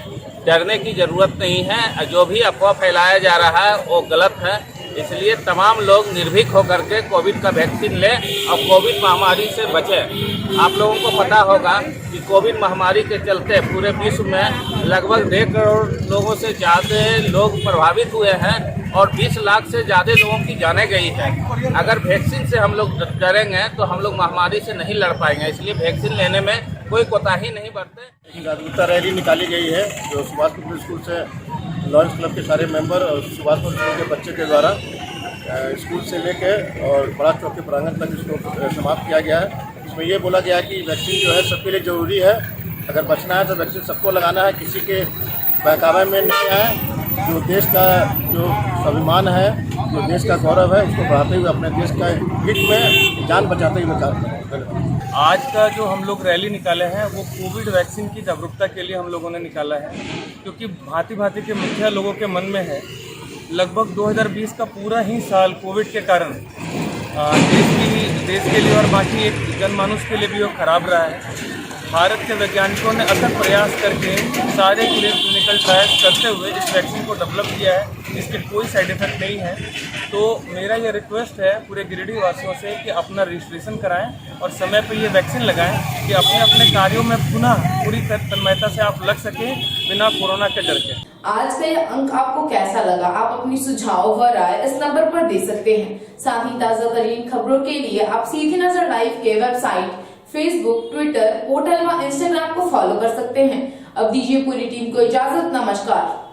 डरने की ज़रूरत नहीं है। जो भी अफवाह फैलाया जा रहा है वो गलत है। इसलिए तमाम लोग निर्भीक होकर के कोविड का वैक्सीन लें और कोविड महामारी से बचें। आप लोगों को पता होगा कि कोविड महामारी के चलते पूरे विश्व में लगभग 1.5 करोड़ लोगों से ज़्यादा लोग प्रभावित हुए हैं और 20 लाख से ज़्यादा लोगों की जाने गई है। अगर वैक्सीन से हम लोग डरेंगे तो हम लोग महामारी से नहीं लड़ पाएंगे। इसलिए वैक्सीन लेने में कोई कोताही नहीं बरते। जागरूकता रैली निकाली गई है जो सुभाष पब्लिक स्कूल से लॉयंस क्लब के सारे मेंबर और सुभाष पब्लिक स्कूल के बच्चे के द्वारा स्कूल से लेके और बड़ा चौक के प्रांगण तक इसको समाप्त किया गया है। इसमें ये बोला गया है कि वैक्सीन जो है सबके लिए ज़रूरी है। अगर बचना है तो वैक्सीन सबको लगाना है, किसी के बहकावे में नहीं आए। जो देश का जो स्वाभिमान है, जो देश का गौरव है, इसको बढ़ाते हुए अपने देश का हित में जान बचाते हुए कार्य करें। आज का जो हम लोग रैली निकाले हैं वो कोविड वैक्सीन की जागरूकता के लिए हम लोगों ने निकाला है, क्योंकि भांति भांति के मुखिया लोगों के मन में है। लगभग 2020 का पूरा ही साल कोविड के कारण देश के लिए और बाकी एक जनमानुष के लिए भी वो खराब रहा है। भारत के वैज्ञानिकों ने अथक प्रयास करके सारे क्लिनिकल ट्रायल्स करते हुए इस वैक्सीन को डेवलप किया है। इसके कोई साइड इफेक्ट नहीं है। तो मेरा ये रिक्वेस्ट है पूरे गिरिडीह वासियों से कि अपना रजिस्ट्रेशन कराएं और समय पर ये वैक्सीन लगाएं कि अपने अपने कार्यों में पुनः पूरी तन्मयता से आप लग सकें बिना कोरोना के डर के। आज का यह अंक आपको कैसा लगा? आप अपनी सुझाव व राय इस नंबर पर दे सकते हैं। साथ ही ताजा तरीन खबरों के लिए आप सीधी नजर लाइव के वेबसाइट, फेसबुक, ट्विटर, पोर्टल व इंस्टाग्राम को फॉलो कर सकते हैं। अब दीजिए पूरी टीम को इजाजत। नमस्कार।